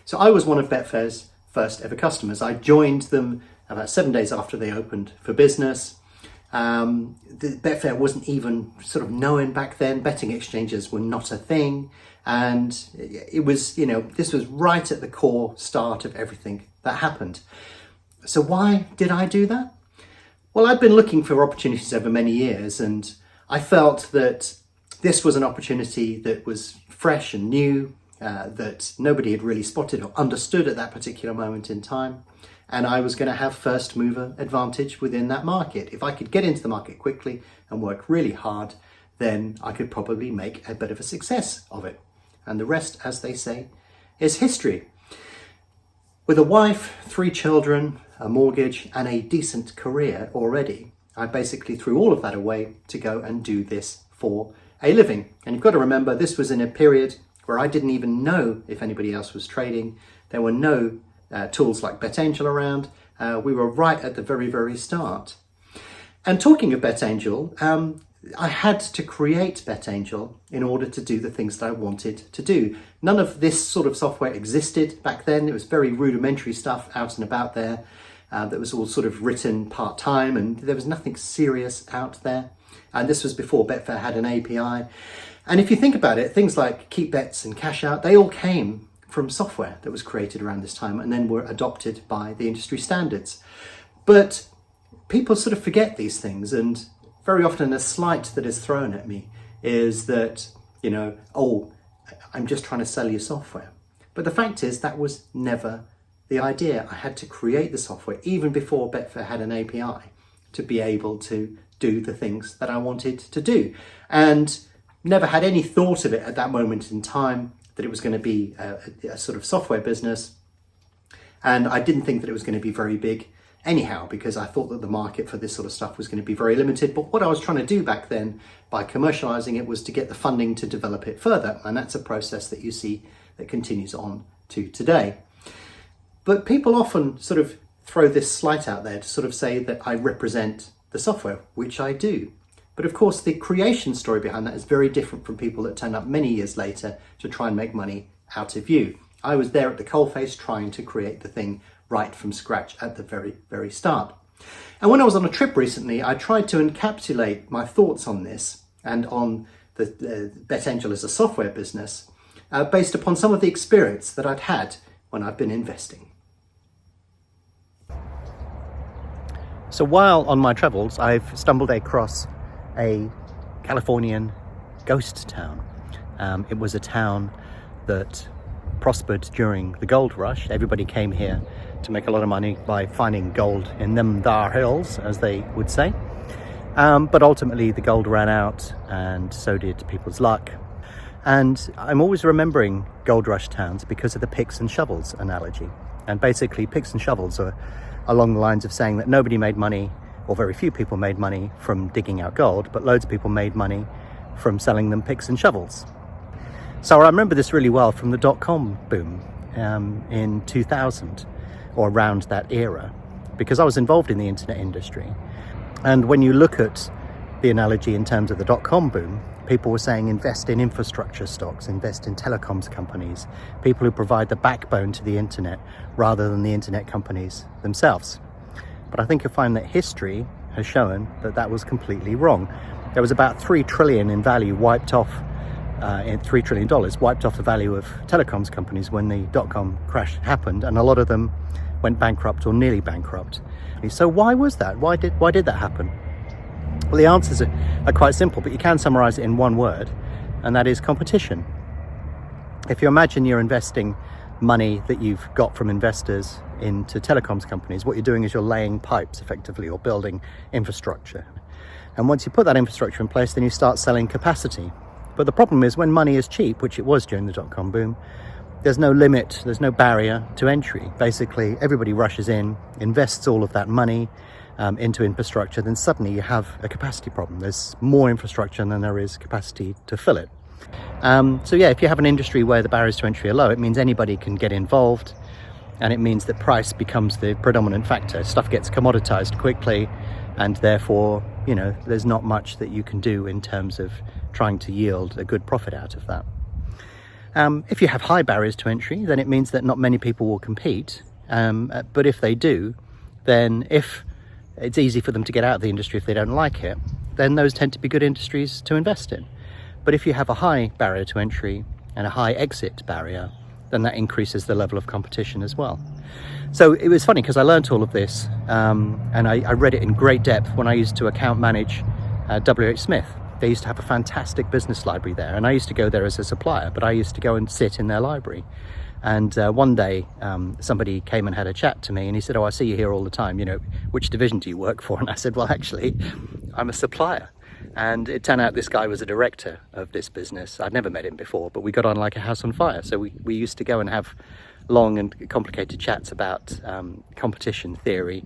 So I was one of Betfair's first ever customers. I joined them about 7 days after they opened for business. The Betfair wasn't even sort of known back then. Betting exchanges were not a thing. And it was, this was right at the core start of everything that happened. So why did I do that? Well, I'd been looking for opportunities over many years, and I felt that this was an opportunity that was fresh and new, that nobody had really spotted or understood at that particular moment in time. And I was going to have first mover advantage within that market. If I could get into the market quickly and work really hard, then I could probably make a bit of a success of it. And the rest, as they say, is history. With a wife, 3 children, a mortgage, and a decent career already, I basically threw all of that away to go and do this for a living. And you've got to remember, this was in a period where I didn't even know if anybody else was trading. There were no tools like BetAngel around. We were right at the very, very start. And talking of BetAngel, I had to create BetAngel in order to do the things that I wanted to do. None of this sort of software existed back then. It was very rudimentary stuff out and about there that was all sort of written part-time, and there was nothing serious out there. And this was before Betfair had an API. And if you think about it, things like keep bets and cash out, they all came from software that was created around this time and then were adopted by the industry standards. But people sort of forget these things, and very often a slight that is thrown at me is that, I'm just trying to sell you software. But the fact is that was never the idea. I had to create the software even before Betfair had an API to be able to do the things that I wanted to do, and never had any thought of it at that moment in time that it was going to be a sort of software business. And I didn't think that it was going to be very big anyhow, because I thought that the market for this sort of stuff was going to be very limited. But what I was trying to do back then by commercializing it was to get the funding to develop it further. And that's a process that you see that continues on to today. But people often sort of throw this slight out there to sort of say that I represent the software, which I do. But of course, the creation story behind that is very different from people that turn up many years later to try and make money out of you. I was there at the coalface trying to create the thing right from scratch at the very, very start. And when I was on a trip recently, I tried to encapsulate my thoughts on this and on the BetAngel as a software business based upon some of the experience that I'd had when I've been investing. So while on my travels, I've stumbled across a Californian ghost town. It was a town that prospered during the gold rush. Everybody came here to make a lot of money by finding gold in them Thar hills, as they would say. But ultimately the gold ran out, and so did people's luck. And I'm always remembering gold rush towns because of the picks and shovels analogy. And basically picks and shovels are along the lines of saying that nobody made money, or very few people made money from digging out gold, but loads of people made money from selling them picks and shovels. So I remember this really well from the dot-com boom in 2000, or around that era, because I was involved in the internet industry. And when you look at the analogy in terms of the dot-com boom, people were saying invest in infrastructure stocks, invest in telecoms companies, people who provide the backbone to the internet rather than the internet companies themselves. But I think you'll find that history has shown that that was completely wrong. There was about $3 trillion in value wiped off, $3 trillion wiped off the value of telecoms companies when the dot-com crash happened, and a lot of them went bankrupt or nearly bankrupt. So why was that? Why did that happen? Well, the answers are quite simple, but you can summarize it in one word, and that is competition. If you imagine you're investing money that you've got from investors into telecoms companies, what you're doing is you're laying pipes effectively, or building infrastructure. And once you put that infrastructure in place, then you start selling capacity. But the problem is when money is cheap, which it was during the dot-com boom, there's no limit, there's no barrier to entry. Basically, everybody rushes in, invests all of that money into infrastructure, then suddenly you have a capacity problem. There's more infrastructure than there is capacity to fill it. So yeah, if you have an industry where the barriers to entry are low, it means anybody can get involved, and it means that price becomes the predominant factor. Stuff gets commoditized quickly, and therefore, there's not much that you can do in terms of trying to yield a good profit out of that. If you have high barriers to entry, then it means that not many people will compete. But if they do, then if it's easy for them to get out of the industry if they don't like it, then those tend to be good industries to invest in. But if you have a high barrier to entry and a high exit barrier, then that increases the level of competition as well. So it was funny because I learned all of this and I read it in great depth when I used to account manage WH Smith. They used to have a fantastic business library there, and I used to go there as a supplier, but I used to go and sit in their library. And one day somebody came and had a chat to me, and he said, "Oh, I see you here all the time, which division do you work for?" And I said, "Well, actually, I'm a supplier." And it turned out this guy was a director of this business. I'd never met him before, but we got on like a house on fire. So we used to go and have long and complicated chats about competition theory.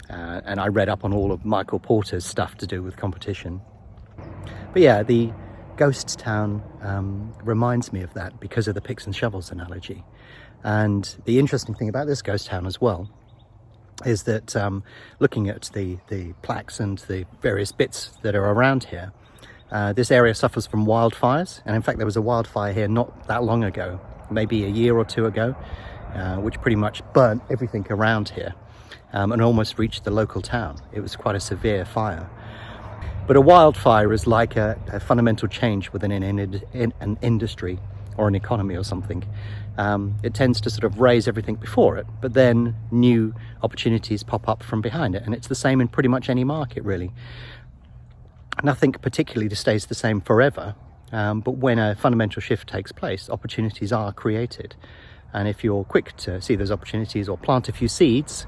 And I read up on all of Michael Porter's stuff to do with competition. But yeah, the ghost town reminds me of that because of the picks and shovels analogy. And the interesting thing about this ghost town as well is that looking at the plaques and the various bits that are around here, this area suffers from wildfires. And in fact, there was a wildfire here not that long ago, maybe a year or two ago, which pretty much burnt everything around here and almost reached the local town. It was quite a severe fire. But a wildfire is like a fundamental change within an industry or an economy or something. It tends to sort of raise everything before it, but then new opportunities pop up from behind it. And it's the same in pretty much any market, really. Nothing particularly stays the same forever, but when a fundamental shift takes place, opportunities are created. And if you're quick to see those opportunities or plant a few seeds,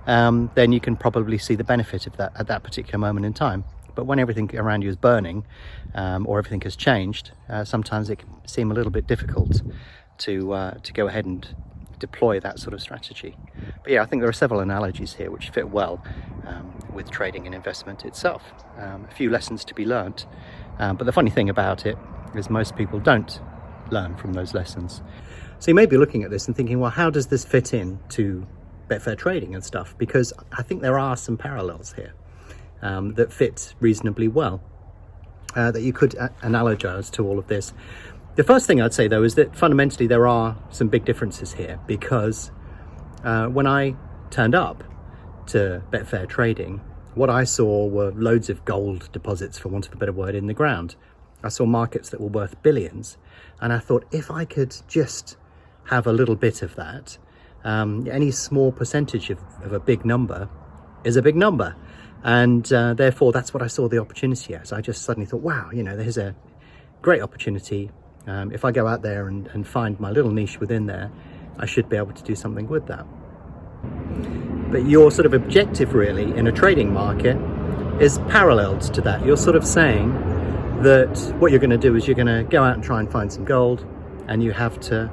then you can probably see the benefit of that at that particular moment in time. But when everything around you is burning or everything has changed, sometimes it can seem a little bit difficult to go ahead and deploy that sort of strategy. But yeah, I think there are several analogies here which fit well with trading and investment itself. A few lessons to be learnt, but the funny thing about it is most people don't learn from those lessons. So you may be looking at this and thinking, well, how does this fit in to Betfair trading and stuff? Because I think there are some parallels here that fit reasonably well, that you could analogize to all of this. The first thing I'd say, though, is that fundamentally there are some big differences here, because when I turned up to Betfair trading, what I saw were loads of gold deposits, for want of a better word, in the ground. I saw markets that were worth billions, and I thought, if I could just have a little bit of that, any small percentage of a big number is a big number. And therefore, that's what I saw the opportunity as. I just suddenly thought, wow, there's a great opportunity. If I go out there and find my little niche within there, I should be able to do something with that. But your sort of objective really in a trading market is paralleled to that. You're sort of saying that what you're going to do is you're going to go out and try and find some gold, and you have to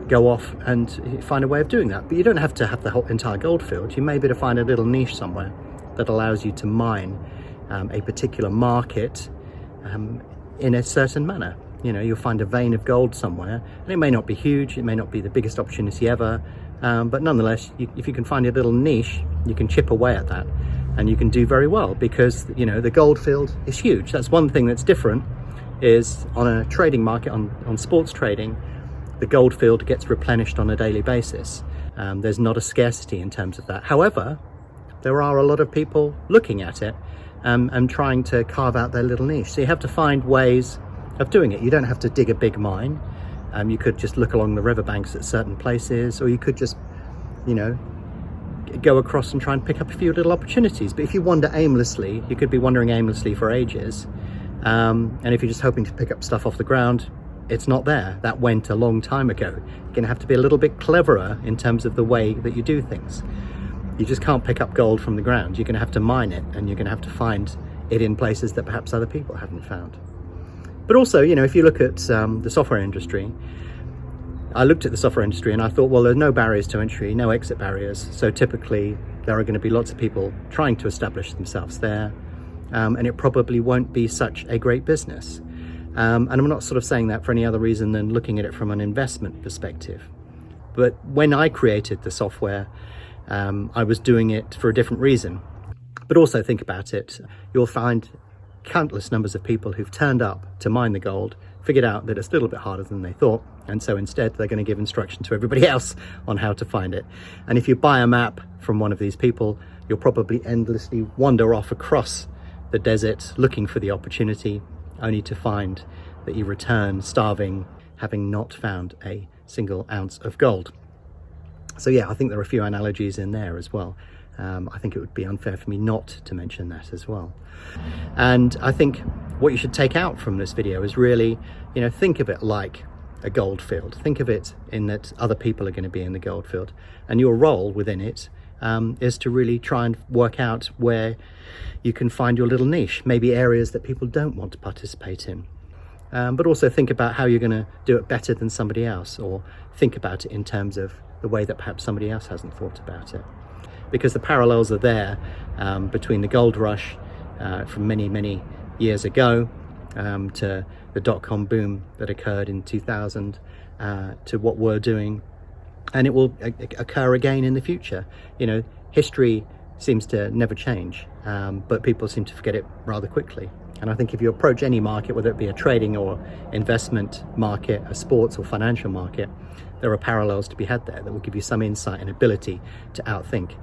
go off and find a way of doing that. But you don't have to have the whole entire gold field. You may be to find a little niche somewhere that allows you to mine a particular market in a certain manner. You'll find a vein of gold somewhere, and it may not be huge, it may not be the biggest opportunity ever, but nonetheless, if you can find a little niche, you can chip away at that, and you can do very well, because the gold field is huge. That's one thing that's different, is on a trading market, on sports trading, the gold field gets replenished on a daily basis. There's not a scarcity in terms of that. However, there are a lot of people looking at it and trying to carve out their little niche. So you have to find ways of doing it. You don't have to dig a big mine. You could just look along the riverbanks at certain places, or you could just, go across and try and pick up a few little opportunities. But if you wander aimlessly, you could be wandering aimlessly for ages. And if you're just hoping to pick up stuff off the ground, it's not there. That went a long time ago. You're going to have to be a little bit cleverer in terms of the way that you do things. You just can't pick up gold from the ground. You're going to have to mine it, and you're going to have to find it in places that perhaps other people haven't found. But also, if you look at the software industry, I looked at the software industry and I thought, well, there's no barriers to entry, no exit barriers. So typically there are going to be lots of people trying to establish themselves there, and it probably won't be such a great business. And I'm not sort of saying that for any other reason than looking at it from an investment perspective. But when I created the software, I was doing it for a different reason. But also think about it, you'll find countless numbers of people who've turned up to mine the gold figured out that it's a little bit harder than they thought, and so instead they're going to give instruction to everybody else on how to find it. And if you buy a map from one of these people, you'll probably endlessly wander off across the desert looking for the opportunity, only to find that you return starving, having not found a single ounce of gold. So yeah, I think there are a few analogies in there as well. I think it would be unfair for me not to mention that as well. And I think what you should take out from this video is really, think of it like a gold field. Think of it in that other people are going to be in the gold field, and your role within it is to really try and work out where you can find your little niche, maybe areas that people don't want to participate in. But also think about how you're going to do it better than somebody else, or think about it in terms of the way that perhaps somebody else hasn't thought about it. Because the parallels are there between the gold rush from many, many years ago to the dot-com boom that occurred in 2000 to what we're doing, and it will occur again in the future. History seems to never change, but people seem to forget it rather quickly. And I think if you approach any market, whether it be a trading or investment market, a sports or financial market, there are parallels to be had there that will give you some insight and ability to outthink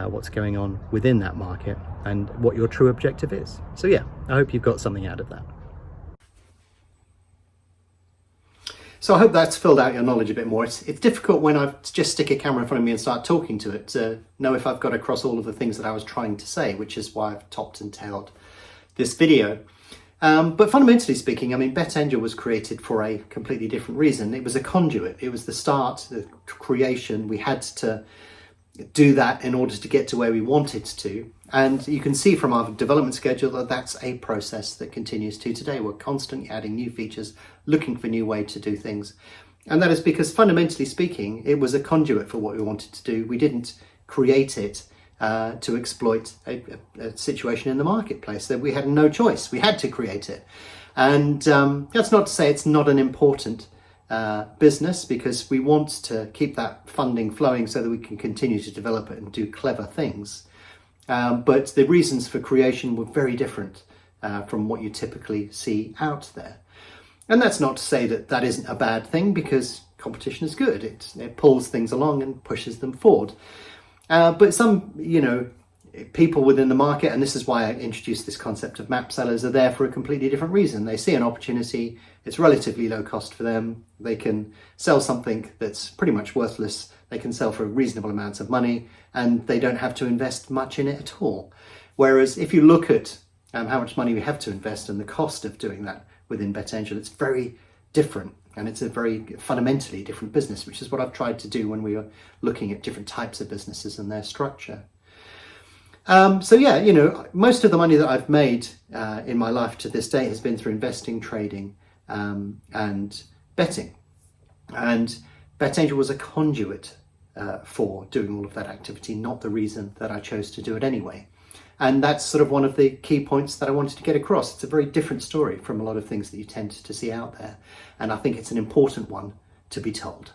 what's going on within that market and what your true objective is. So yeah, I hope you've got something out of that. So I hope that's filled out your knowledge a bit more. It's difficult when I just stick a camera in front of me and start talking to it to know if I've got across all of the things that I was trying to say, which is why I've topped and tailed this video. But fundamentally speaking, BetAngel was created for a completely different reason. It was a conduit. It was the start, the creation. We had to do that in order to get to where we wanted to. And you can see from our development schedule that that's a process that continues to today. We're constantly adding new features, looking for new ways to do things. And that is because fundamentally speaking, it was a conduit for what we wanted to do. We didn't create it to exploit a situation in the marketplace. That we had no choice. We had to create it. And that's not to say it's not an important business, because we want to keep that funding flowing so that we can continue to develop it and do clever things. But the reasons for creation were very different from what you typically see out there. And that's not to say that that isn't a bad thing, because competition is good. It pulls things along and pushes them forward. But some, people within the market, and this is why I introduced this concept of map sellers, are there for a completely different reason. They see an opportunity, it's relatively low cost for them, they can sell something that's pretty much worthless, they can sell for reasonable amounts of money, and they don't have to invest much in it at all. Whereas if you look at how much money we have to invest and the cost of doing that within BetAngel, it's very different. And it's a very fundamentally different business, which is what I've tried to do when we were looking at different types of businesses and their structure. So yeah, most of the money that I've made in my life to this day has been through investing, trading, and betting. And BetAngel was a conduit for doing all of that activity, not the reason that I chose to do it anyway. And that's sort of one of the key points that I wanted to get across. It's a very different story from a lot of things that you tend to see out there. And I think it's an important one to be told.